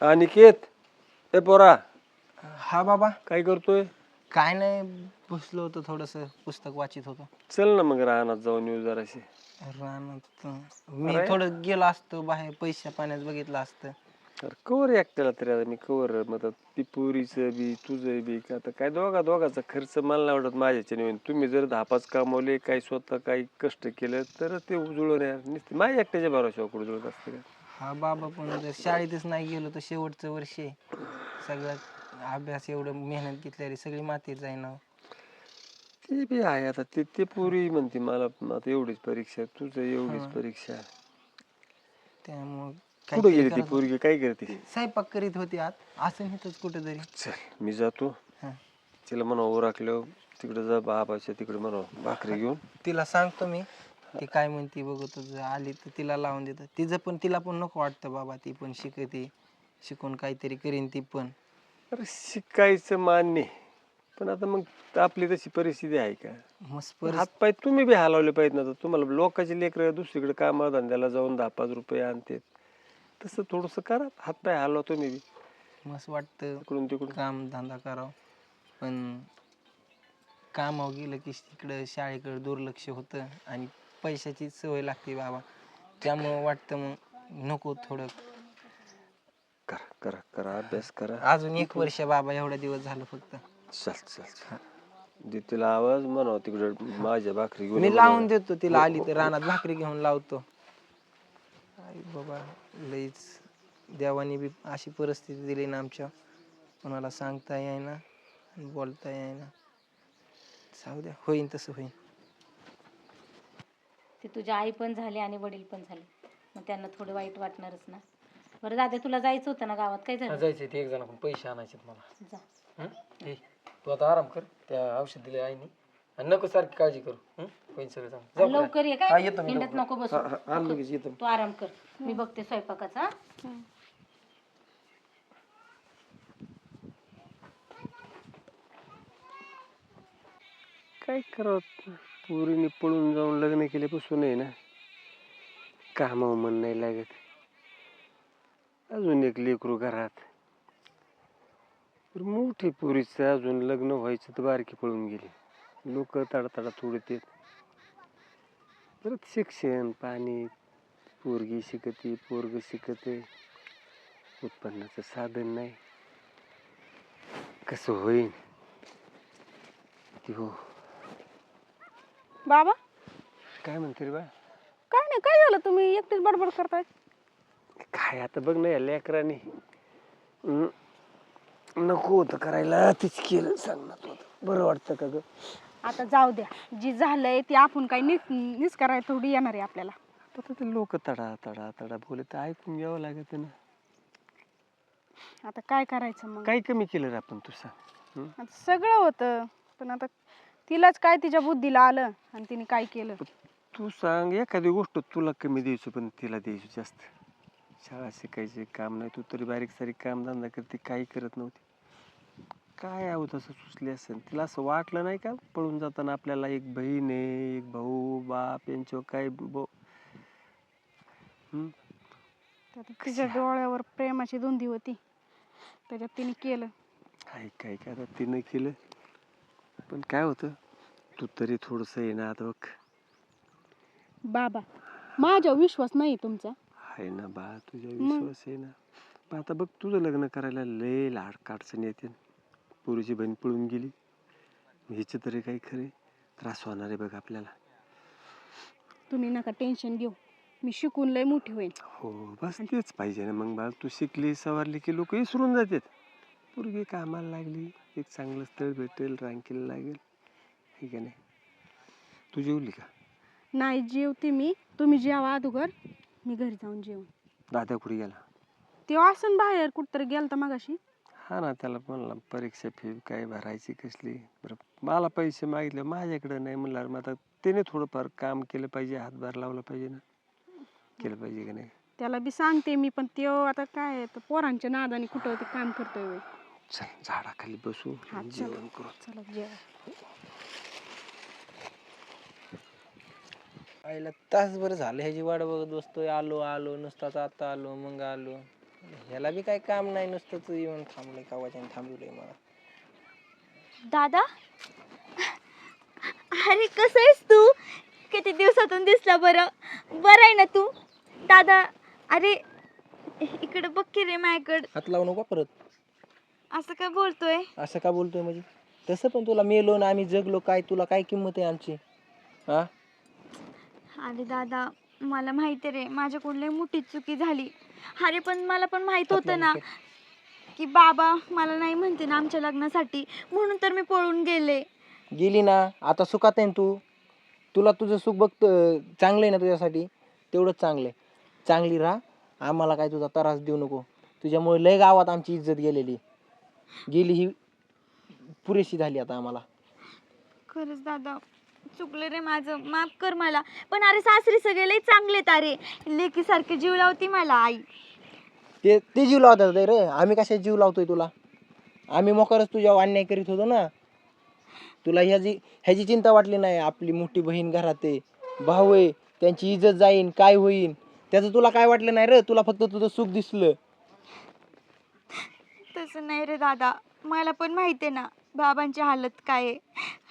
अनिकेत, ए पोरा हा बाबा. काय करतोय? काय नाही, बसलो होतो थोडस पुस्तक वाचित होतो. चल ना मग रानात जाऊन येऊ जराशी. रानात मी अरे. थोडं गेलो असतो बाहेर, पैशा पाण्यात बघितलं असतं. अरे कवर एकट्याला तरी आता मी कवर मग ती पोरीचं बी तुझं बी का आता काय दोघाचा खर्च मला नाही वाटत माझ्याच्या नेऊन. तुम्ही जर 10-5 कमावले काही स्वतः काही कष्ट केलं तर ते उजळून येणार नुसते माझ्या एकट्याच्या भरोशावर उजळत असते का? हा बाबा, पण जर शाळेतच नाही गेलो तर शेवटचं वर्ष आहे. सगळं अभ्यास एवढं मेहनत घेतलेली सगळी मातीत जाईना. ते बी आहे आता ते ते पोरी म्हणते मला आता एवढीच परीक्षा तुझं एवढीच हा. परीक्षा. त्यामुळं कुठं काहीतरी गेली ती करत पोरगी काय करते? स्वयंपाक करीत होती आत, असं इथंच कुठेतरी. चल मी जातो. हा. तिला म्हणा ओराकलं तिकडे जा बाबाच्या तिकडे म्हणा भाकरी घेऊन. तिला सांगतो मी, ती काय म्हणते बघतो. जर आली तर तिला लावून देतं. तिला पण नको वाटतं बाबा, ती पण शिकते, शिकून काहीतरी करीन ती पण. अरे शिकायचं मान्य पण आता मग आपली तशी परिस्थिती आहे का? मस्त हातपाय तुम्ही बी हलवले पाहिजेत ना. तुम्हाला लोकांचे लेकरं दुसरीकडे कामधंद्याला जाऊन 10-5 रुपये आणते, तसं थोडंसं करा. हातपाय हलवा तुम्ही बी. मस्त वाटतं इकडून तिकडून काम धंदा करावं, पण कामावर गेलं की तिकडं शाळेकडे दुर्लक्ष होतं आणि पैशाची सवय लागते बाबा. त्यामुळं वाटतं मग नको, थोडं करा करा करा अभ्यास करा. अजून 1 वर्ष बाबा, एवढा दिवस झालं फक्त. चल दे तिला आवाज म्हणा तिकडे माझ्या भाकरी घेऊन मी ये लावून म्हणा. देतो तिला, आली तर रानात भाकरी घेऊन लावतो. आई बाबा, लईच देवानी बी अशी परिस्थिती दिली ना आमच्या, कोणाला सांगता येईना आणि बोलता येईना. सांगू द्या, होईन तसं होईन. ते तुझ्या आई पण झाले आणि वडील पण झाले, मग त्यांना थोडं वाईट वाटणारच ना. बरं दादा, तुला जायचं होतं ना गावात, काय झालं? जायचंय ते, एक जण पैसे आणायचे मला. जा. तू आता आराम कर, त्या औषध दिले आईने, आणि नको सारखी काळजी करू. होईन सगळं चांगलं. लवकर ये, हा, काय येतो मी हिंडत नको बसू. लगेच येतो. तू आराम कर, मी बघते स्वयंपाकाचा. काय करावं, पोरीने पळून जाऊन लग्न केल्यापासून आहे ना कामावर मन नाही लागत. अजून एक लेकरू घरात, मोठी पोरीचं अजून लग्न व्हायचं तर बारकी पळून गेली. लोक तडतडा थोडत येत. परत शिक्षण पाणी, पोरगी शिकते पोरग शिकते, उत्पन्नाचं साधन नाही. कसं होईन ती हो. बाबा काय म्हणते रे बा? काय नाही, काय झालं? तुम्ही एकटीच बडबड करताय. काय आता बघ ना या लेकरांनी नको होतं करायला तीच केलं. सांगणार होतं बरं वाटतं का ग? आता जाऊ द्या, जी झालंय ते आपण काही निस्कारायला थोडी येणार आहे आपल्याला. आता ते लोक तडा तडा तडा बोलत ऐकून घ्यावं लागत ना. आता काय करायचं मग? काय कमी केलं रे आपण, तू सांग. आता सगळं होतं, पण आता तिलाच काय तिच्या बुद्धीला आलं आणि तिने काय केलं. तू सांग, एखादी गोष्ट तुला कमी द्यायची पण तिला द्यायची जास्त. शाळा शिकायचे काम नाही, तू तरी बारीक सारीक काम धंदा करते, काही करत नव्हती. काय आहो तसं सुचले असेल तिला? असं वाटलं नाही का पळून जाताना आपल्याला एक बहीण आहे, एक भाऊ बाप यांच्यावर काय तिच्या डोळ्यावर प्रेमाची धुंदी होती, त्याच्यात तिने केलं. काय काय काय आता तिनं केलं, पण काय होतं तू तरी थोडस आहे ना. आता बघ बाबा, माझ्या विश्वास नाही तुमचा? आहे ना बा, तुझ्या विश्वास आहे ना. पण आता बघ तुझं लग्न करायला लय लाड काडचण येते. पोरीची बहीण पळून गेली, ह्याचे तरी काही खरे त्रास होणार आहे बघ आपल्याला. तुम्ही नका टेन्शन घेऊ, मी शिकून लय मोठी होईल. हो बस तेच पाहिजे ना मग बाळ. तू शिकली सवारली की लोक विसरून जातात. पोरगी कामाला लागली, एक चांगलं स्थळ भेटेल, रांकीला लागेल, ठीक आहे नाही. तू जेवली का? नाही जेवते मी, तुम्ही जेवा अगोदर, मी घरी जाऊन जेवण. दादा कुठे गेला? ते असं बाहेर कुठतरी गेलता मगाशी. हा ना, त्याला म्हणला परीक्षा फी काय भरायची कसली. बरं मला पैसे मागितले, माझ्याकडे नाही म्हणलं. मग आता त्याने थोडंफार काम केलं पाहिजे, हातभार लावला पाहिजे ना. केलं पाहिजे का नाही? त्याला बी सांगते मी, पण त्यो आता काय पोरांच्या नादाने कुठं ते काम करतोय. चल झाडाखाली बसू, जेवण करू. चला जेवा. आईला तासभर झालं ह्याची वाट बघत बसतोय. आलो आलो नुसताच, आता आलो मग आलो. ह्याला बी काय काम नाही, नुसतं तू येऊन थांबलंय कावाच्याने थांबवलंय मला. दादा, अरे कसं आहेस तू? किती दिवसातून दिसला बरं. बरं आहे ना तू? दादा, अरे इकडे बघ की रे माझ्याकडं. हात लावू नको परत. असं काय बोलतोय? असं का बोलतोय म्हणजे? तसं पण तुला मेलो ना आम्ही जगलो, काय तुला काय किंमत आहे आमची? हा अरे दादा, मला माहिती रे माझ्याकडून लई मोठी चुकी झाली. अरे पण मला पण माहित होतं ना की बाबा मला नाही म्हणते ना आमच्या लग्नासाठी, म्हणून तर मी पळून गेले. गेली ना, आता सुखात आहे ना तू. तुला तुझं सुख बघत चांगलं आहे ना तुझ्यासाठी, तेवढंच चांगलं आहे. चांगली राहा, आम्हाला काय तुझा त्रास देऊ नको. तुझ्यामुळे लय गावात आमची इज्जत गेली ही पुरेशी झाली आता आम्हाला. खरंच दादा, चुकलं रे माझं, माफ कर मला. पण अरे सासरी सगळे लई चांगले तारे, लेकीसारखे जीव लावती मला आई. ते जीव लावतात रे, आम्ही कशा जीव लावतोय तुला? आम्ही मोकारच तुझ्यावर अन्याय करीत होतो ना. तुला ह्याची चिंता वाटली नाही? आपली मोठी बहीण घरात आहे, भाऊ आहे, त्यांची इज्जत जाईन, काय होईन त्याचं तुला काय वाटलं नाही रे? तुला फक्त तुझं सुख दिसलं. तसं नाही रे दादा, मला पण माहिती आहे ना बाबांची हालत काय आहे,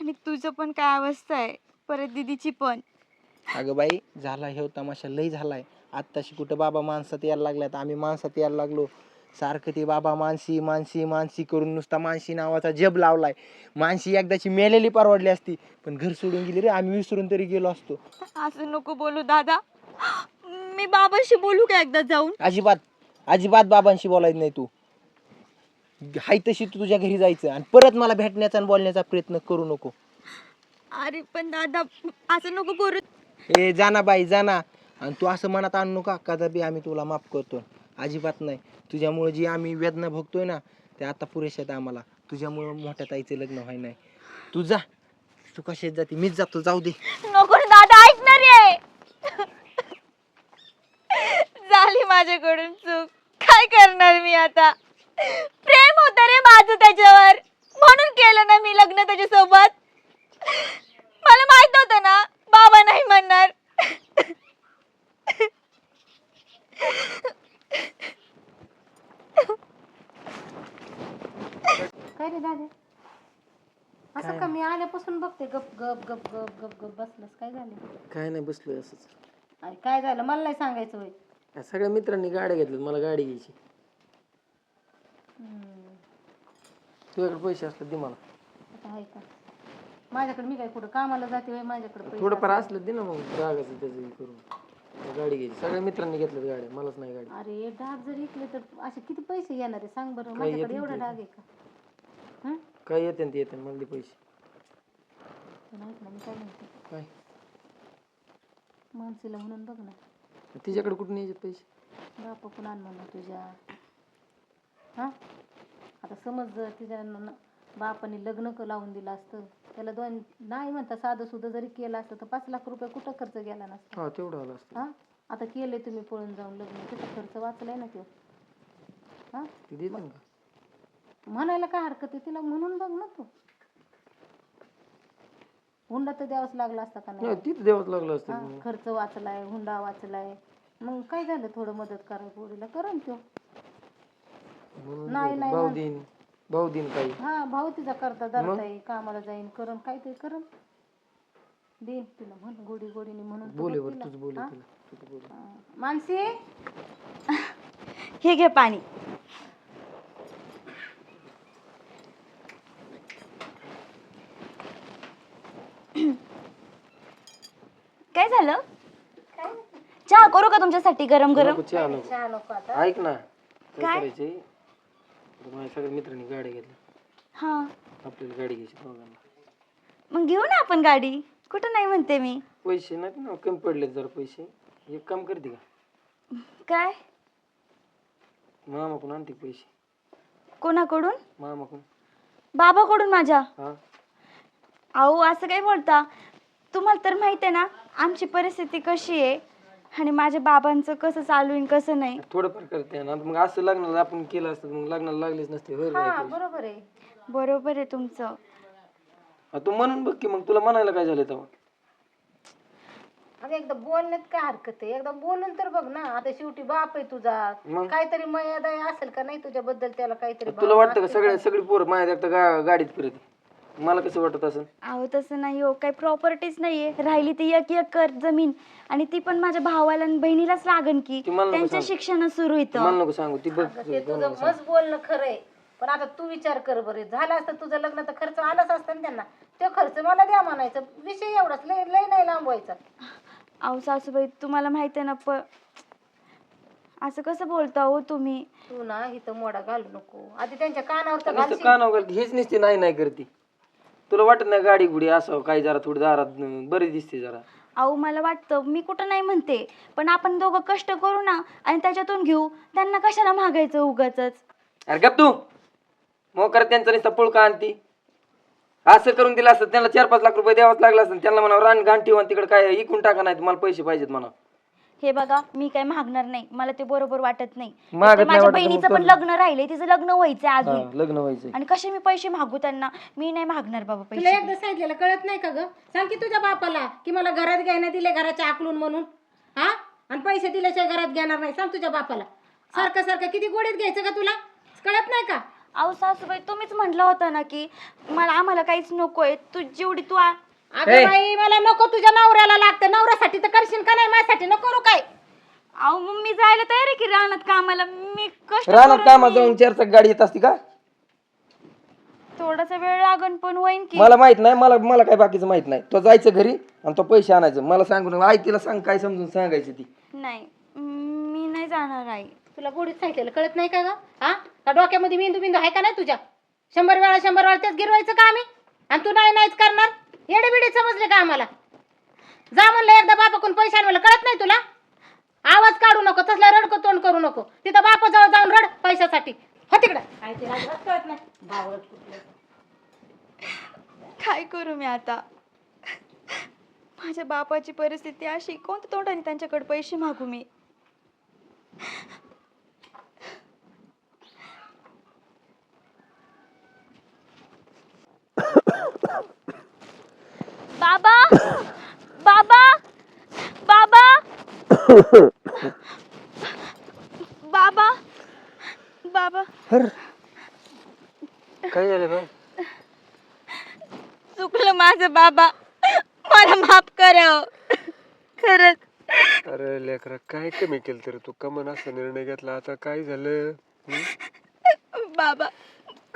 आणि तुझं पण काय अवस्था आहे, परत दीदीची पण. अगं बाई, झाला हे तमाशा लय झालाय. आत्ताशी कुठं बाबा माणसात यायला लागल्यात, आम्ही माणसात यायला लागलो. सारखं ते बाबा मानसी मानसी मानसी करून नुसता मानसी नावाचा जब लावलाय. मानसी एकदाची मेलेली परवडली असती, पण घर सोडून गेली रे, आम्ही विसरून तरी गेलो असतो. असं नको बोलू दादा, मी बाबांशी बोलू का एकदा जाऊन? अजिबात अजिबात बाबांशी बोलायचं नाही. तू हाय तशी तू तुझ्या घरी जायचं, आणि परत मला भेटण्याचा आणि बोलण्याचा प्रयत्न करू नको. अरे पण दादा, असं नको करू. ए जाना बाई जाना, आणि तू असं मनात आणू नका कदापि आम्ही तुला माफ करतो. अजिबात नाही. तुझ्यामुळे जी आम्ही वेदना भोगतोय ना, ते आता पुरेशा आहेत आम्हाला. तुझ्यामुळे मोठ्या ताईचं लग्न व्हाय नाही. तू जा, तू कशात जाते, मीच जातो, जाऊ दे. नको रे दादा, ऐकणार आहे. झाली माझ्याकडून चूक, काय करणार मी आता? प्रेम होतं रे माझं त्याच्यावर, म्हणून केलं ना मी लग्न त्याच्यासोबत. मला माहित होतं ना बाबा नाही म्हणणार. काय रे दादा, असं का? मी आल्यापासून बघते गप गप गप गप गप गप बसलंस, काय झालं? काय नाही, बसलोय असंच. अरे काय झालं मला नाही सांगायचं होय? सगळ्या मित्रांनी गाड्या घेतल्यात, मला गाडी घ्यायची. तुझ्याकडे पैसे असले दे मला. आता आहे का माझ्याकडे? मी काय कुठं कामाला जाते होय? माझ्याकडे पैसे थोडंफार असलं दे ना मग, रागाचं त्याचं हे करून. गाडी घ्यायची, सगळ्या मित्रांनी घेतल्यात गाड्या, मलाच नाही गाडी. अरे डाग जर इकले तर असे किती पैसे येणार आहे सांग बरं? काय माझ्याकडे येतील एवढा ते? डाग आहे का? हं? काय येते ते येते, मला दे पैसे. पण ऐक ना, मी काय म्हणते, काय माणसीला म्हणून बघ ना, तिच्याकडे कुठून यायचे पैसे? बापा पण आण म्हणा तुझ्या. हा, आता समज जर तिच्या बापाने लग्न लावून दिलं असतं, त्याला दोन नाही म्हणता साधं सुद्धा जरी केलं असतं तर 5 लाख रुपये कुठं खर्च गेला नसता. हा तेवढं आलं असतं. हा, आता केले तुम्ही पळून जाऊन लग्न, त्याचा खर्च वाचलाय ना तो. हा, ते देते का? म्हणायला काय हरकत आहे तिला, म्हणून बघ ना तू. हुंडा तर द्यावाच लागला असता का नाही? तिथं द्यावंच लागलं हा, असतं. खर्च वाचलाय, हुंडा वाचलाय, मग काय झालं? थोडं मदत करा पोरीला, करण तो. नाही नाही भाऊ म्हण- देईन, भाऊ देईन काही. हा, भाऊ तिचा करता धरता येईल, कामाला जाईन, करण काहीतरी करण, देईन तुला म्हण गोडी गोडीने म्हणून तर बोले बघ बरं, तिला. तुझं बोले हा? तिला, तुझं बोले. हा. मानसी, हे घे पाणी. काय झालं? चहा करू का तुमच्यासाठी गरम गरम? नको, चहा नको. चहा नको आता. ऐक ना, काय काय? करायचंय, आता माझ्या सगळ्या मित्रांनी गाड्या घेतल्या, हा, आपल्याला गाडी घ्यायची दोघांना. मग घेऊ ना आपण गाडी, कुठं नाही म्हणते मी. पैसे नाहीत ना, कमी पडलेत जरा पैसे. एक काम करते का, काय? मामाकडून आणते पैसे. कोणाकडून? मामाकडून. बाबाकडून माझ्या? हा, अहो असं काय बोलता? तुम्हाला तर माहित आहे ना आमची परिस्थिती कशी आहे, आणि माझ्या बाबांचं कसं चालू आहे कसं नाही. थोडंफार करते ना, मग असं लग्नाला आपण केलं असतं, मग लग्नाला लागलेच नसते. होय रे हा, पैसे. बरोबर आहे. बरोबर आहे तुमचं. तू म्हणून बघ की, मग तुला म्हणायला काय झालं तेव्हा? अगं एकदा बोलण्यात काय हरकत आहे, एकदा बोलून तर बघ ना. आता शेवटी बाप आहे तुझा, मग? काहीतरी मर्यादा असेल का नाही तुझ्याबद्दल, त्याला काहीतरी तुला भावना वाटतं का असतील सगळ्या सगळी पोरं माझ्या एकटा गाडीत फिरत? मला कसं वाटत असं? अहो तसं नाही हो, काही प्रॉपर्टीज नाहीये, राहिली ती 1 एकर जमीन आणि ती पण माझ्या भावाला आणि बहिणीलाच लागन की, ती मला नको त्यांचं सांगू. शिक्षण सुरू इथं. मला नको सांगू ती बघ. अगं ते तुझं मस्त बोलणं खरंय, पण आता तू विचार कर बरे. झालं असतं तुझं लग्न तर खर्च आलाच असता ना त्यांना. तो खर्च मला द्या म्हणायचं, विषय एवढाच, लय लय नाही लांबवायचा. अहो सासूबाई तुम्हाला माहिती आहे ना, असं कसं बोलता हो तुम्ही? तू ना इथं मोडा घालू नको, आधी त्यांच्या कानावर तर नुसतं घालशील. कानावर घालते हेच नसते, नाही नाही करते. तुला वाटत नाही गाडी गुडी असावं काही, जरा थोडी दारात बरी दिसते जरा. अहो मला वाटतं, मी कुठं नाही म्हणते, पण आपण दोघं कष्ट करू ना आणि त्याच्यातून घेऊ. त्यांना कशाला मागायचं उगाचच? अरे गप तू, मोकर त्यांचा नुसता पुळका आणती. असं करून दिलं असतं त्यांना 4-5 लाख रुपये द्यावाच लागला असतं. त्यांना म्हणा रान घाण ठेवा, तिकडे काय इकून टाका, नाही मला पैसे पाहिजेत म्हणा. हे बघा, मी काय मागणार नाही, मला ते बरोबर वाटत नाही. मागत ते नाही माझ्या वाटत, बहिणीचं मग पण कर. लग्न राहिलंय, तिचं लग्न व्हायचंय हा, अजून. लग्न व्हायचंय. आणि कसे मी पैसे मागू त्यांना? मी नाही मागणार बाबा तुला पैसे. एकदा सांगितलेलं कळत नाही का ग? सांग की तुझ्या बापाला की मला घरात घ्यायला दिले, घराच्या आकलून म्हणून. हा, आणि पैसे दिल्याशिवाय घरात घेणार नाही. सांग तुझ्या बापाला. सारखं सारखं किती गोडीत घ्यायचं का तुला? कळत नाही का? अहो सासूबाई, तुम्हीच म्हटलं होतं ना की आम्हाला काहीच नकोय, तू जेवढी तू अगं बाई, मला नको, तुझ्या नवऱ्याला लागतं. नवऱ्यासाठी तर करशील का नाही? माझ्यासाठी नको करू काय? अहो मग मी जायला तयार आहे की रानात कामाला. मी कष्ट रानात करून कामात येईन. जाऊन 4 चाक गाडी येत असती का? थोडासा वेळ लागन पण होईन की. मला माहित नाही, मला काय बाकीचं माहित नाही. तो जायचं घरी आणि तो पैसे आणायचं. मला सांगू आई तिला सांग काय समजून सांगायची ती. नाही, मी नाही जाणार आई. तुला गोडीत सांगितलेलं कळत नाही का ग? हा, का डोक्यामध्ये बिंदू बिंदू आहे का नाही तुझ्या? 100 वेळा तेच गिरवायचं का आम्ही? आणि तू नाही नाहीच करणार? येडे बिडे समजले का आम्हाला? जा म्हणलं एकदा बापाकडून पैसे आणलं, कळत नाही तुला? आवाज काढू नको, तसला रडको तोंड करू नको. तिथं बापाजवळ जाऊन रड पैशासाठी. हो तिकडं. काय ते अजिबात कळत नाही. भावळट कुठलं. काय करू मी आता? माझ्या बापाची परिस्थिती अशी, कोणत्या तोंडाने त्यांच्याकडे पैसे मागू मी? बाबा, बाबा, बाबा, बाबा, बाबा. काय झालं बा? चुकलं माझं बाबा, मला माफ करा खरंच. अरे लेकरा, काय कमी केलं तर तू कमन असा निर्णय घेतला? आता काय झालं? बाबा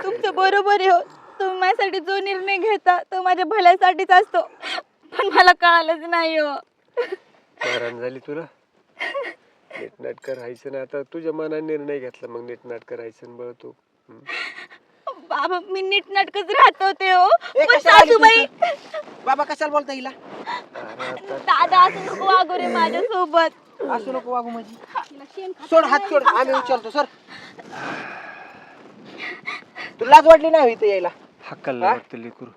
तुमचं बरोबर आहे हो. तुम्ही माझ्यासाठी जो निर्णय घेता तो माझ्या भल्यासाठीच असतो, पण मला कळालंच नाही हो. हैराण झाली तुला? नीटनाटकं राहायचं ना. आता तुझ्या मनाने निर्णय घेतला, मग नीटनाटकं राहायचं बघ तू. बाबा मी नीटनाटकच राहत होते हो, पण सासूबाई. बाबा कशाला बोलता हिला? दादा असं नको वागू रे माझ्यासोबत. असू नको वागू माझी. सोड हात सोड, आम्ही उचलतो सर. तुला लाज वाटली नाही इथे यायला? हक्काला वाटतं लेकरू.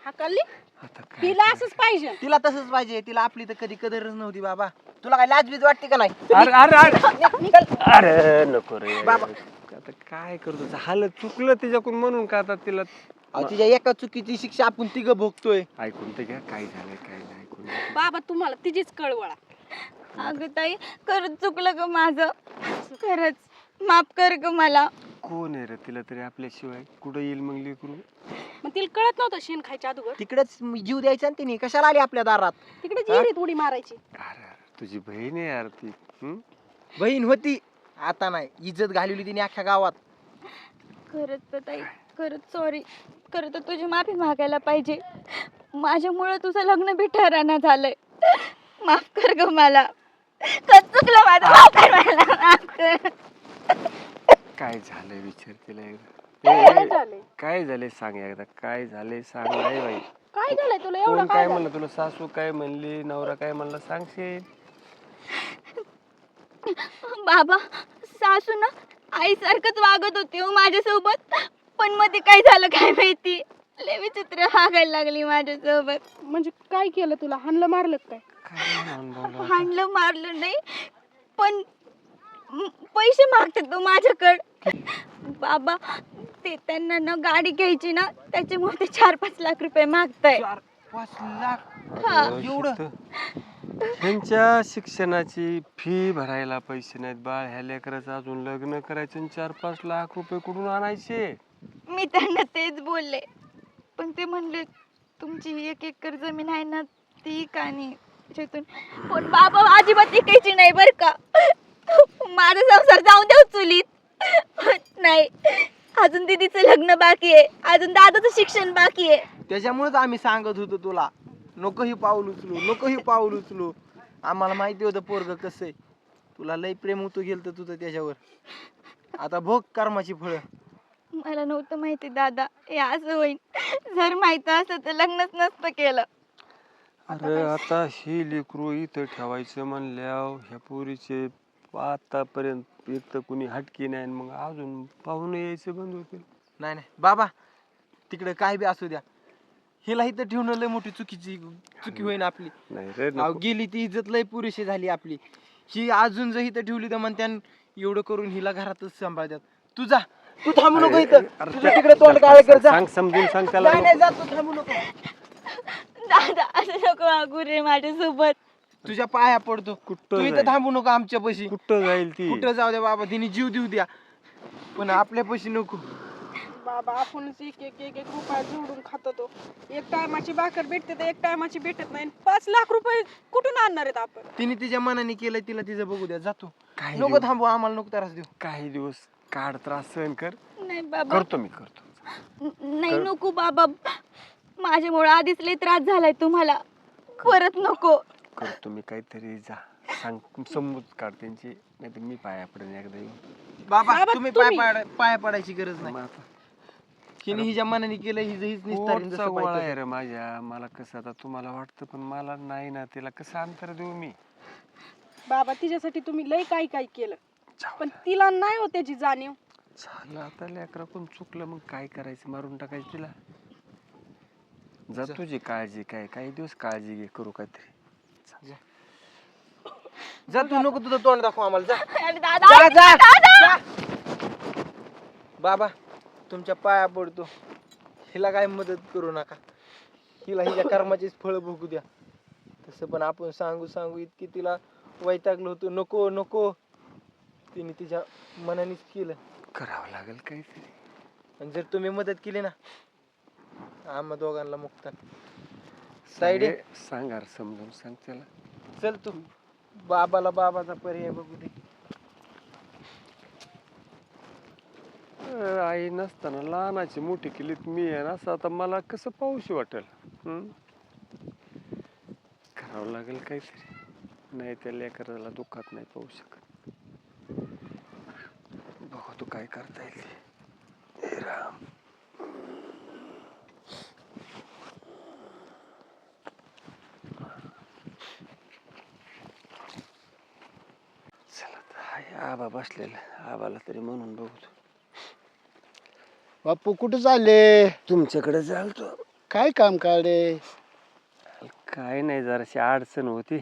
हाकाली? आता काय? तिला असंच पाहिजे. तिला तसंच पाहिजे. तिला आपली तर कधी कदरच नव्हती बाबा. तुला काय लाज बीज वाटते का नाही? अरे अरे अरे अरे नको रे बाबा. आता काय करतो? झालं, चुकलं तिच्याकडून म्हणून का आता तिला तिच्या एका चुकीची शिक्षा आपण तिघ भोगतोय. ऐकून तर घ्या, काय झालंय काय नाही ऐकून घ्या. बाबा तुम्हाला तिचीच कळवळा. अगं ताई, खरंच चुकलं ग माझं, खरंच माफ कर ग मला. कोण आहे रे तिला तरी आपल्याशिवाय? कुठं येईल मग लेकरू? मग तिला कळत नव्हतं शेण खायच्या अगोदर. तिकडेच जीव द्यायचा ना तिने. कशाला आली आपल्या दारात? तिकडे जिरीत उडी मारायची. अरे तुझी बहीण आहे यार ती. बहीण होती, आता नाही. इज्जत घालवली तिने अख्ख्या गावात. खरंच तर ताई, खरंच सॉरी. खरं तर तुझी माफी मागायला पाहिजे. माझ्यामुळे तुझं लग्न बी ठराना झालंय. माफ कर ग मला. खरंच चुकलं माझं, माफ कर मला, माफ कर. काय झालंय विचार तिला एकदा. काय झालंय? काय झालंय सांग एकदा. काय झालंय सांग. नाही बाई, काय झालंय तुला कोण एवढं? काय म्हणलं तुला? सासू काय म्हणली, नवरा काय म्हणला, सांगशील? बाबा सासू ना आईसारखंच वागत होती हो माझ्यासोबत, पण मध्ये काय झालं काय माहिती, लय विचित्र वागायला लागली माझ्यासोबत. म्हणजे काय केलं तुला? हाणलं मारलं काय? काय म्हणून बोलला? हाणलं मारलं नाही, पण पैसे मागतात तो माझ्याकडे. बाबा ते त्यांना ना गाडी घ्यायची ना, त्याच्यामुळे ते 4-5 लाख रुपये मागताय. 4-5 लाख? हा. अरे, एवढं? शिट. ह्यांच्या शिक्षणाची फी भरायला पैसे नाहीत बाळ. ह्या लेकराचं अजून लग्न करायचं आणि 4-5 लाख रुपये कुठून आणायचे? मी त्यांना तेच बोलले, पण ते म्हणले तुमची 1 एकर जमीन आहे ना ती का नाही त्याच्यातून. पण बाबा अजिबात विकायची नाही बर का. माझा संसार जाऊन देऊ चुलीत. नाही, अजून दीदीचं लग्न बाकी आहे, अजून दादाचं शिक्षण बाकी आहे. त्याच्यामुळेच आम्ही सांगत होतो तुला नको ही पाऊल उचलू, नको ही पाऊल उचलू. आम्हाला माहिती होतं पोरग कसं आहे. तुला लय प्रेम होतं गेलं तुझं त्याच्यावर. आता भोग कर्माची फळं. मला नव्हतं माहिती दादा हे असं होईल. जर माहित असतं तर लग्नच नसतं केलं. अरे आता ही लेकरू इथं ठेवायचं म्हणल्यावर ह्या पोरीचे आतापर्यंत एक तर कुणी हटकी नाही, मग अजून पाहुणे यायचं बंद होतील. नाही नाही बाबा, तिकडे काय बी असू द्या, हिला इथं ठेवणं लय मोठी चुकी होईन आपली. नाही रे अहो, गेली ती इज्जत लय पुरेशी झाली आपली. ही अजून जर इथं ठेवली तर म्हणत्या एवढं करून हिला घरातच सांभाळतात. तू जा, तू थांबू नको इथं. तुझं तिकडे तोंड काळे कर जा. सांग, समजून सांग त्याला. नाही नाही, जा तू, थांबू नको. दादा असं नको वागू रे माझ्यासोबत. तुझ्या पाया पडतो. कुठं तू इथं जाईल? थांबू नको आमच्या पैशी. कुठं जाईल ती? कुठं जाऊ द्या बाबा, तिने जीव देऊ द्या, पण आपल्या पैशी नको. बाबा आपणच एक एक एक एक रुपया जोडून खातो. तो एक टायमाची भाकर भेटते तर एक टायमाची भेटत नाही. 5 लाख रुपये कुठून आणणार आहेत आपण? तिने तिच्या मनाने केलंय, तिला तिचं बघू द्या. जातो, काही नको दिवस- थांबू, आम्हाला नको त्रास देऊ. काही दिवस काढ, त्रास सहन कर. नाही बाबा, करतो मी, करतो. नाही नको बाबा. माझ्यामुळे आधीच लय त्रास झालाय तुम्हाला, परत नको. करतो मी काहीतरी. जा सांग, समजूत काढ त्यांची, नाही तर मी पाया पडेन एकदा येऊन. बाबा बाबा, तुम्ही तुम्ही- पाया पडायची गरज नाही. मग आता हिने हिच्या मनाने केलं, हीच निस्तारीन पोटचा जसं गोळा पाहिजे. आहे रे माझ्या. मला कसं आता तुम्हाला वाटतं, पण मला नाही ना. तिला कसं अंतर देऊ मी? बाबा तिच्यासाठी तुम्ही लय काय काय केलं, जाऊ पण तिला नाही हो त्याची जाणीव. झालं आता, लेकरा कोण चुकलं मग काय करायचं? मारून टाकायचं तिला. जा, तुझी काळजी काय, काही दिवस काळजी घे, करू काहीतरी. जा तू, नको तुझं तोंड दाखव आम्हाला. जा अरे दादा, जा, जा, जा. बाबा तुमच्या पाया पडतो, हिला काय मदत करू नका. हिला हिच्या कर्माचीच फळ भोगू द्या. तसं पण आपण सांगू सांगू इतकी तिला वैतागलो होतो. नको नको, तिने तिच्या मनानेच केलं. करावं लागेल काहीतरी. आणि जर तुम्ही मदत केली ना, आम्हा दोघांना मुक्ता. साईड सांग रे, सांग अरे, समजून सांग त्याला. चल तू, बाबाला बाबाचा पर्याय बघू दे. आई नसताना लहानाची मोठी केलीत मी आहे ना, असं आता मला कसं पाऊशी वाटेल? करावं लागेल काहीतरी. नाही त्या लेकराला दुःखात नाही पाहू शकत. बघू तू काय करता येईल ते. हे राम. चला आता, हाय आबा बसलेला. आबाला तरी म्हणून बघू. बापू कुठे चालले? तुमच्याकडे चालतो. काय काम काढे? काय नाही, जराशी अडचण होती.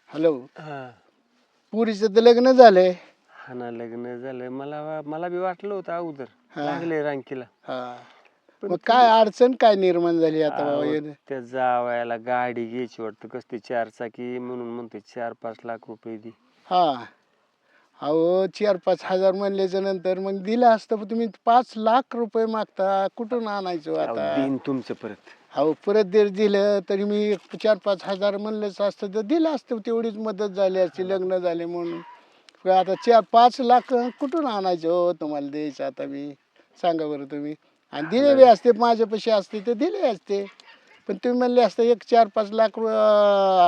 हॅलो, हा पुरीचं तर लग्न झालंय. हा ना, लग्न झालं. मला बी वाटलं होतं अगोदर, हा. लागले रांकीला. हा, पण मग काय अडचण काय निर्माण झाली आता अहो, बाबा? त्या जावयाला गाडी घ्यायची वाटतं, कसली 4 चाकी, म्हणून म्हणते 4-5 लाख रुपये दे. हा, अहो 4-5 हजार म्हणल्याच्या नंतर मग दिलं असतं, पण तुम्ही 5 लाख रुपये मागता, कुठून आणायचो अहो, आता? देईन तुमचं परत. अहो परत दिलं तरी मी 4-5 हजार म्हणलंच असतं तर दिलं असतं, तेवढीच मदत झाली असती, लग्न झाले म्हणून. पण आता 4-5 लाख कुठून आणायचं हो तुम्हाला द्यायचं आता? मी सांगा बरं तुम्ही. आणि दिले बी असते, माझ्यापाशी असते तर दिले असते, पण तुम्ही म्हणले असते 4-5 लाख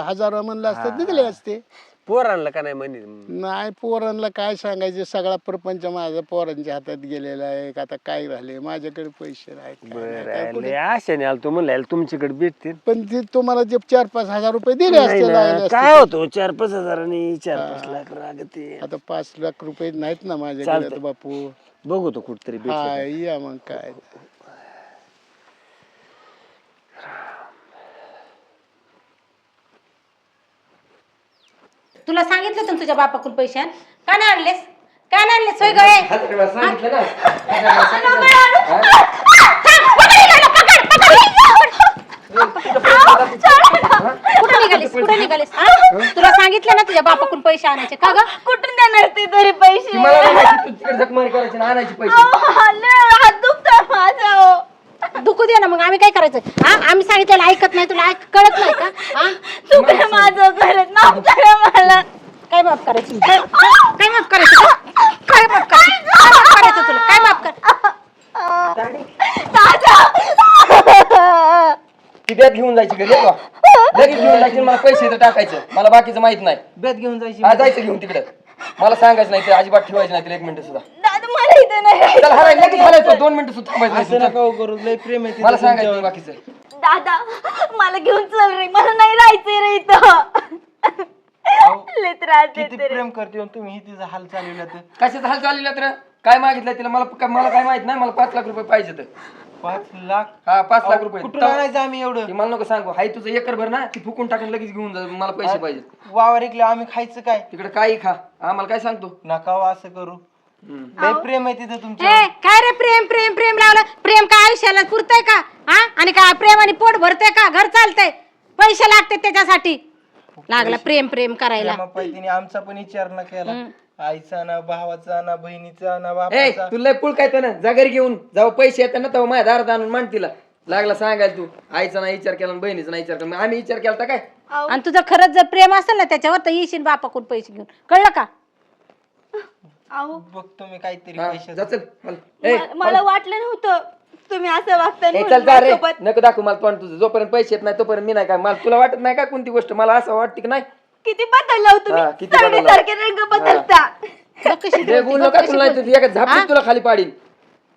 हजार म्हणलं असतं तर दिले असते. पोरांना का नाही म्हणे? नाही, पोरांना काय सांगायचं, सगळा प्रपंच माझा पोरांच्या हातात गेलेला आहे. आता काय झाले, माझ्याकडे पैसे नाहीत, काय नाही, काय बरं, कुठे- लय आशाने आलो. म्हणलं तुमच्याकडे भेटतील. पण ते तुम्हाला जे 4-5 हजार रुपये दिले नाही असते, ना, लागले असते. काय होतो 4-5 हजारांनी 4-5 लाख लागते. आता 5 लाख रुपये नाहीत ना माझ्याकडे चालतंय. आता बापू. बघू तो कुठतरी हा, भेटलं. या मग काय. तुला सांगितलं होतं ना तुझ्या बापाकडून पैसे आण. का नाही आणलेस? का नाही आणलेस? होय गं हे? कुठं निघालीस? कुठे निघालीस हा? तुला सांगितलं ना तुझ्या बापाकडून पैसे आणायचे का ग? कुठून देणार ते तरी पैसे? मला नाही माहिती तू तिकडे जखमारी करायची आणि आणायची पैसे. हात दुखतोय माझा हो. दुखू दे ना मग आम्ही काय करायचं हा? आम्ही सांगितलेलं ऐकत नाही तुला कळत नाही का हा? चुकलं माझं खरंच, माफ करा मला. काय माफ करायचं काय माफ करायचं का? काय माफ करायचं काय माफ करायचं तुला काय माफ कर ती बॅग घेऊन जायची घरी येतो लगेच घेऊन जायची आणि मला पैसे इथं टाकायचं. मला बाकीचं माहित नाही. बॅग घेऊन जायची जायचं घेऊन तिकडे. मला सांगायचं नाही ते अजिबात ठेवायचं नाही तिला 1 मिनिट सुद्धा. दादा मला इथे नाही राहायचं. चल हलाय लगेच हलायचं 2 मिनिटं सुद्धा थांबायचं नाही. करू लय प्रेम आहे मला सांगायचं नाही बाकीचं. दादा मला घेऊन चल रे, मला नाही राहायचंय रे इथं. लय त्रास देते रे. करते तुम्ही तिचा हाल चालवला तर कशाचा हाल चाललेला तर काय मागितलं तिला? मला काय माहित नाही. मला 5 लाख रुपये पाहिजे तर 5 लाख हा 5 लाख रुपये कुठून आणायचं आम्ही एवढं? ती मला नको सांगू. हाय तुझं एकर भर ना ती फुकून टाकून लगेच घेऊन जा. मला पैसे पाहिजे. वावर ऐकलं आम्ही खायचं काय? तिकडे काही खा आम्हाला काय सांगतो. नका हो असं करू. लय प्रेम आहे तिथं तुमचं. ए काय रे प्रेम प्रेम प्रेम लावलं प्रेम काय आयुष्याला पुरतंय का हा? आणि काय प्रेमाने पोट भरतंय का? घर चालतंय पैसे लागते त्याच्यासाठी लागला प्रेम प्रेम करायला. तिने आमचा पण विचार न केला. आईचा ना भावाचा ना बहिणीचा ना ए बापाचा. तुला पुळ काय तर ना जा घरी घेऊन जाऊ पैसे येतात ना तेव्हा माझ्या दारात आणून मान तिला. लागला सांगायला तू आईचा नाही विचार केला बहिणीचा नाही विचार केला. आम्ही विचार केला तर काय? आणि तुझं खरंच जर प्रेम असेल ना त्याच्यावर तर येशील बापाकडून पैसे घेऊन कळलं का? बघतो मी काहीतरी हा, पैसे. जा चल चल. ए, मला वाटलं नव्हतं तुम्ही असं वागता ए, चल जा रे नको दाखवू मला तोंड तुझं. जोपर्यंत पैसे येत नाही तोपर्यंत मी नाही काय. मला तुला वाटत नाही का कोणती गोष्ट? मला असं वाटतं की नाही. किती बदलला हो हा, तुम्ही, किती बदलला. सारखे रंग बदलता. बघ कशी जे बोलू नका तुला नाही तर एका झापडीत तुला खाली पाडीन.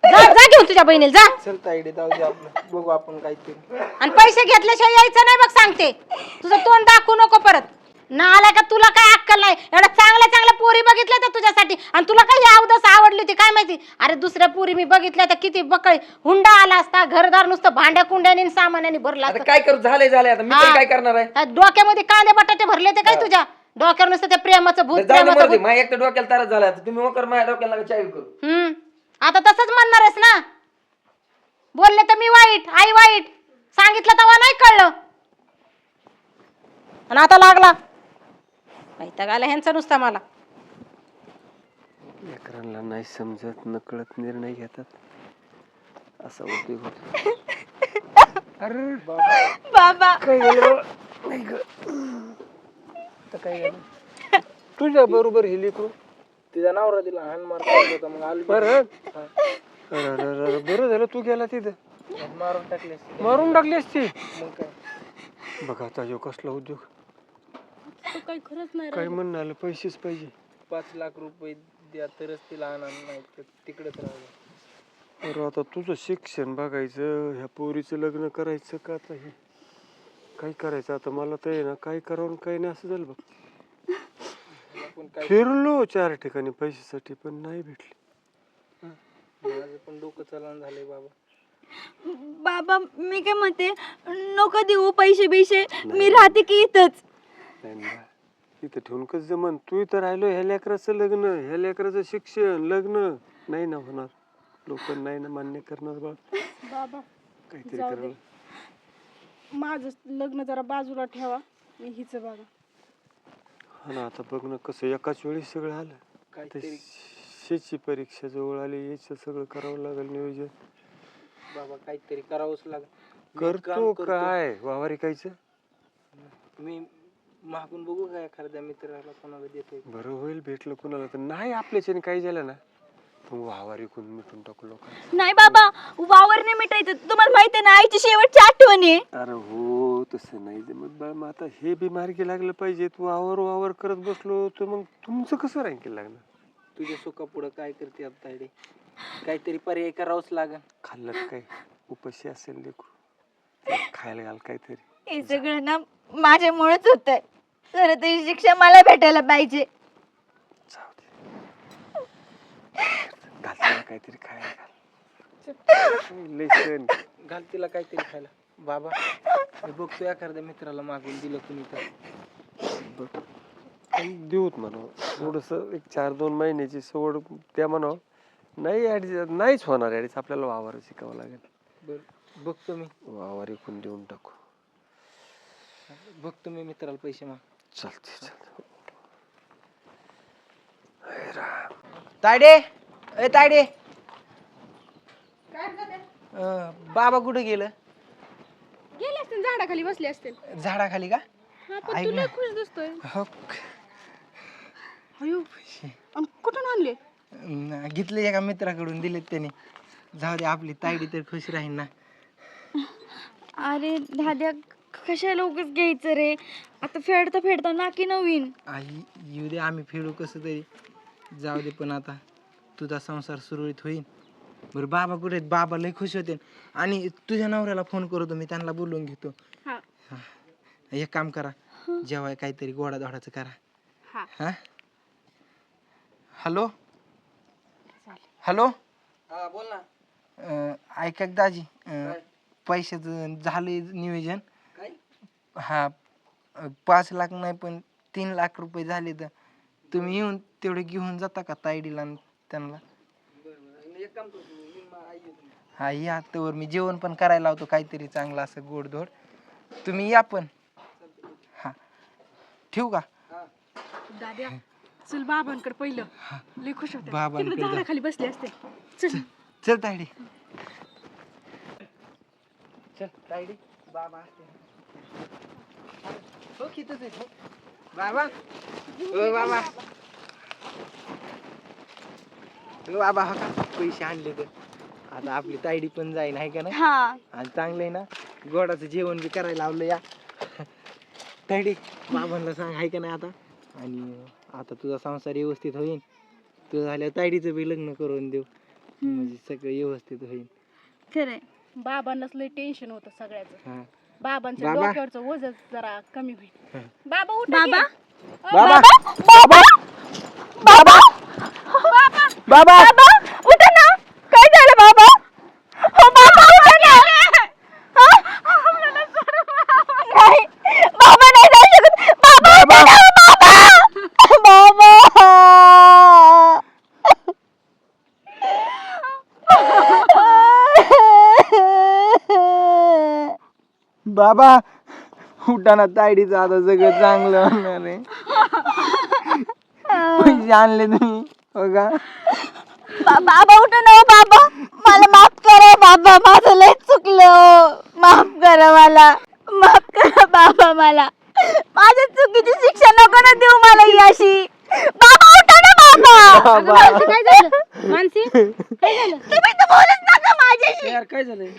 जा जा घेऊन तुझ्या बहिणीला जा. चल ताईडे जाऊ दे आपलं बघू आपण काहीतरी. आणि पैसे घेतल्याशिवाय यायचं नाही बघ सांगते. तुझं तोंड दाखवू नको परत. ना आला का तुला काय अक्कल नाही? एवढ्या चांगल्या चांगल्या पोरी बघितल्या तर तुझ्यासाठी आणि तुला काही अवदस आवडली होती काय माहिती? अरे दुसऱ्या पोरी मी बघितल्या तर किती बकळी हुंडा आला असता घरदार नुसतं भांड्या कुंड्याने सामान्याने भरला आता काय करू? झालंय आता मी तरी काय करणार आहे? असता. डोक्यामध्ये कांदे बटाटे भरले ते काय तुझ्या डोक्यावर नुसतं ते प्रेमाचं भूत जाऊ दे प्रेमाचं मरू दे. भूत. माझ्या एकटं डोक्याला तारच झाला. आता तुम्ही वकर माझ्या डोक्याला नका चावी करू. आता तसंच म्हणणार आहेस ना? बोलले तर मी वाईट आई वाईट सांगितलं तेव्हा नाही कळलं आणि आता लागला वैताग आला ह्यांचा नुसता मला. लेकरांना नाही समजत नकळत निर्णय घेतात असा उद्योग होतो. अरे बाबा काय झालं? नाही ग. आता काय झालं? तुझ्या बरोबर हे लेकरू तिचा नवरा दिला हाण मार करत होता मग आलो बरं. बरं झालं तू गेला तिथं. मारून टाकले. मारून टाकली असती. मग काय बघा आता जो कसला उद्योग. काही खरंच नाही काय म्हणणं आलं पैसेच पाहिजे. 5 लाख रुपये द्या तरच तिला आणणार नाही तर तिकडेच राहू. अरे आता तुझं शिक्षण बघायचं ह्या पोरीचं लग्न करायचं का आता हे काय करायचं आता मला तर आहे ना काय करावं काय नाही असं झालं बघ. फिरलो 4 ठिकाणी पैशासाठी पण नाही भेटले. माझं पण डोकं चलन झालंय बाबा. बाबा मी काय म्हणते नको देऊ पैसे बिशे, मी राहते की इथंच. नाही ना इथं ठेवून कसं जमन? तू इथं राहिलो ह्या लेकराचं लग्न ह्या लेकराचं शिक्षण लग्न नाही ना होणार. लोक नाही ना मान्य करणार बा. बाबा काहीतरी जाऊ दे. करावं. माझं लग्न जरा बाजूला ठेवा. हिचं बघा. हा ना आता बघ ना कसं एकाच वेळी सगळं आलं. आता काहीतरी शेची परीक्षा जवळ आली याचं सगळं करावं लागेल नियोजन. बाबा काहीतरी करावंच लागेल. करतो काय वावरिकायचं मी मागून बघू का एखाद्या मित्राला कोणाला देतोय. बरं होईल भेटलं कुणाला तर नाही आपल्याच्याने काही झालं ना तर वावर इकून मिटून टाकू लोक. नाही बाबा वावर नाही मिटायचं. तुम्हाला माहिती आहे ना आईची शेवटची आठवण आहे. अरे हो तसं नाही जमत बाळ. मग आता हे बी मार्गी लागलं पाहिजे. तू वावर करत बसलो तर मग तुमचं कसं रँकिंग लागणार? तुझ्या सुखा पुढं काय करते आता तायडे? काहीतरी पर्याय करावंच लागेल. खाल्लं काय उपाशी असेल लेकरू खायला घाल काहीतरी. हे सगळं ना माझ्यामुळेच होत आहे. खरं तर ही शिक्षा मला भेटायला पाहिजे. जाऊ दे घाल त्याला काहीतरी खायला घाल. लय सण. घाल तिला काहीतरी खायला. बाबा मी बघतो एखाद्या मित्राला मागून दिलं कुणी तर. देऊत म्हणावं थोडस एक 4-2 महिन्याची सवड त्या म्हणावं. नाही नाहीच होणार ऍडजस्ट. आपल्याला वावर शिकावं लागेल. बरं बघतो मी. वावर इकून देऊन टाकू. बघतो मी मित्राला पैसे मग. चालते तायडे, ए तायडे, काय झालं? बाबा कुठे गेलं? गेले असतील झाडाखाली बसले असतील. झाडाखाली का? हा पण ऐक तुला ना. खुश दिसतोय. हो. अयो आणि कुठून आणले? घेतले एका मित्राकडून, दिलेत त्याने. जाऊ दे, आपली तायडी तर खुश राहील ना. अरे दाद्या, कशाला उगाच घ्यायचं रे? आता फेडता फेडता नाकी नवीन. आई येऊ दे, आम्ही फेडू कसं तरी. जाऊ दे, पण आता तुझा संसार सुरळीत होईल. बरं बाबा कुठे आहेत? बाबा लय खुश होते. आणि तुझ्या नवऱ्याला फोन करतो मी, त्यांना बोलवून घेतो. हा एक काम करा, जेवाय काहीतरी गोडा धोडाचं करा. हा हा. हॅलो हॅलो, बोल ना. ऐका की दाजी, पैशाचं झालंय नियोजन. हा, 5 लाख नाही पण 3 लाख रुपये झाले. तर तुम्ही येऊन तेवढे घेऊन जाता का तायडीला आणि त्यांना? हा या, तर मी जेवण पण करायला लावतो काहीतरी चांगलं असं गोडधोड. तुम्ही या पण. हा, ठेवू का? दाद्या चल बाबांकडे पहिलं. लय खुश होते. बाबांकडे तिकडे जा. झाडाखाली बसले असते. चल चल तायडी, चल तायडी. बाबा असते हो, कितीच आहे हो. बाबा, ओ बाबा, ओ बाबा, हो का पैसे आणले तर आता आपली तायडी पण जाईल, आहे का नाही? हा, आणि चांगलं आहे ना, गोडाचं जेवण बी करायला लावलं या. तायडी, बाबांना सांग, आहे का नाही आता? आणि आता तुझा संसार व्यवस्थित होईल. तुझं झाल्यावर तायडीचं बी लग्न करून देऊ, म्हणजे सगळं व्यवस्थित होईल. खरंय. बाबांनाच लय टेन्शन होतं सगळ्याचं. हा. बाबांच्या बाबा. डोक्यावरचं ओझं जरा कमी होईल. बाबा उठ बाबा, बाबा, बाबा, बाबा, बाबा, बाबा उठा ना. काय झालं बाबा? हो बाबा उठा ना. हा? नाही बाबा, नाही जाऊ शकत. बाबा उठा ना, बाबा. बाबा उठाना, तायडीचं आता सगळं चांगलं होणार आहे. पैसे आणले तुम्ही हो का? बाबा उठा ना. बाबा मला माफ करा. बाबा माझं लय चुकलं. माफ करा मला. माफ करा बाबा मला. माझ्या चुकीची शिक्षा नको ना देऊ मला ही अशी. बाबा उठा ना बाबा. बाबा, काय झालं मानसी? काय झालं? तुम्ही तर बोलत नका माझ्याशी. यार काय झालंय?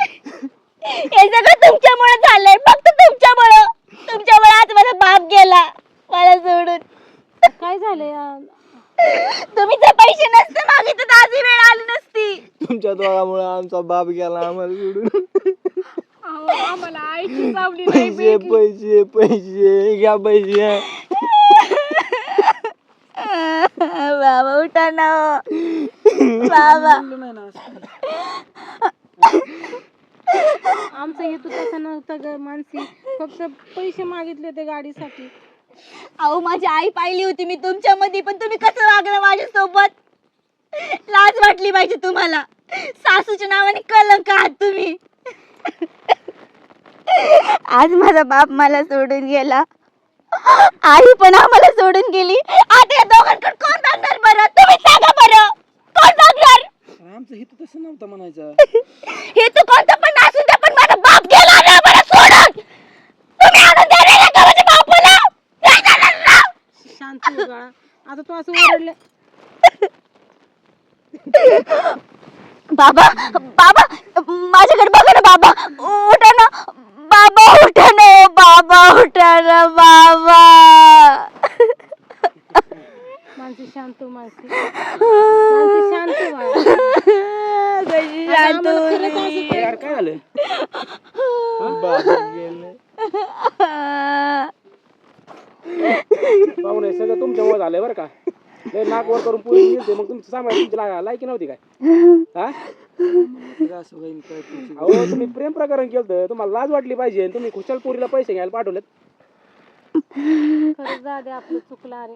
हे सगळं तुमच्यामुळे झालंय. फक्त तुमच्यामुळे. तुमच्यामुळे आज माझा बाप गेला मला सोडून. काय झालं? तुम्ही जर पैसे नसते मागितले तर आज ही वेळ आली नसती. तुमच्या दोघांमुळे आमचा बाप गेला आम्हाला सोडून. आम्हाला आईची सावली नाही. पैसे पैसे पैसे घ्या पैसे. बाबा उठा ना बाबा. आमचं हेतू तसा नव्हता ग मानसी. फक्त पैसे मागितले होते गाडीसाठी. अहो माझी आई पाहिली होती मी तुमच्यामध्ये, पण तुम्ही कसं वागलं माझ्यासोबत. लाज वाटली पाहिजे तुम्हाला. सासूच्या नावाने कलंक आहात तुम्ही. आज माझा बाप मला सोडून गेला. आई पण आम्हाला सोडून गेली. आता या दोघांकडे कोण बघणार बरं? तुम्ही सांगा बरं, कोण बघणार? आमचं हित तसं नव्हतं म्हणायचं. हे तू कोणतं पण असून द्या, पण माझा बाप गेला ना बरं सोडून. तुम्ही आणून देणार नाही का माझ्या बापाला? नाही देणार ना. शांत हो बाळा. आता तू असं ओरडलं. बाबा, बाबा माझ्याकडे बघा ना. बाबा उठा ना. बाबा उठा ना. बाबा उठा ना बाबा. मानसी शांत हो मानसी. मानसी शांत हो बाळा. कशी आता शांत आम्हाला खरंच होती. असं यार काय झालं? बाबा गेले. पाहुणे सगळं तुमच्यामुळे झालंय बरं का. लय नाक वर करून पुरी गेलते, मग तुमची सांभाळ तुमची लायकी नव्हती काय? हा? अहो तुम्ही प्रेम प्रकरण केलं, तुम्हाला लाज वाटली पाहिजे. तुम्ही खुशाल पोरीला पैसे घ्यायला पाठवलेत. खरंच दादे आपलं चुकलं रे.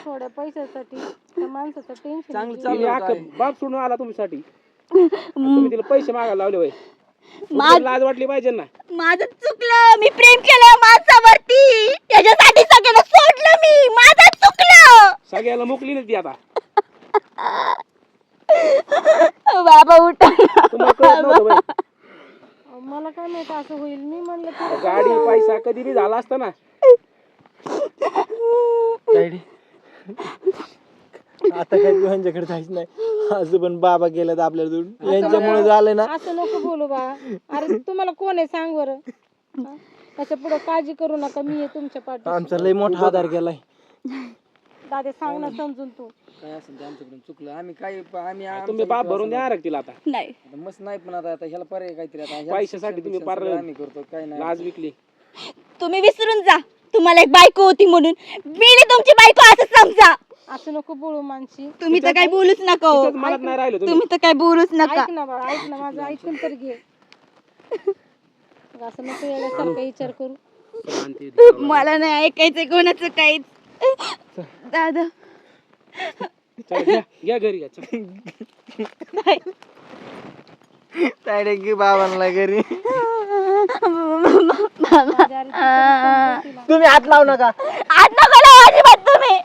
थोड्या पैशासाठी त्या माणसाचं टेन्शन. तिने अख्खं बाप सोडून आला तुमच्यासाठी. तुम्ही तिला पैसे मागायला लावले होय. माझं लाज वाटली पाहिजे ना. माझं चुकलं, मी प्रेम केलं माणसावरती, त्याच्यासाठी सगळ्यांना सोडलं मी, माझं चुकलं. सगळ्याला मोकली ना ती आता. बाबा उठा. तुम्हाला कळत नव्हतं बाई. मला काय माहिती असं होईल. मी म्हणलं की गाडी पैसा कधी बी झाला असता ना. आता काय तू यांच्याकडे जायच नाही. असं पण बाबा गेल्यात आपल्याला दूर, यांच्यामुळे झालं ना. असं नको बोलू बा. अरे तुम्हाला कोण आहे सांग बरं. हा? त्याच्या पुढे काळजी करू नका, मी आहे तुमच्या पाठी. आमचा लय मोठा आधार केलाय. दादा सांग ना समजून तू. काय असेल ते आमच्याकडून चुकलं. आम्ही काय आम्ही तुम्ही बाप भरून द्या तिला आता. नाही, मस्त नाही, पण आता ह्याला पर्याय काहीतरी. आता पैशासाठी तुम्ही पार आम्ही करतो काय नाही. लाज विकली. तुम्ही विसरून जा, तुम्हाला एक बायको होती म्हणून मी तुमची बायको असं समजा. असं नको बोलू मानसी. तुम्ही तर काही बोलूच नका हो. तिथंच मनात नाही राहिलं तुम्ही. तुम्ही तर काही बोलूच नका. ऐक ना बाळा, ऐक ना, माझं ऐकून तर घे. असं नको याच्यासारखं विचार करू. मला नाही ऐकायचंय कोणाचं काहीच. दादा चला, घ्या घरी घ्या. चला. तायडे की बाबांना घरी. माझ्या आरी तिला समजून तिला. तुम्ही हात लावू नका. आज नका लावू अजिबात तुम्ही.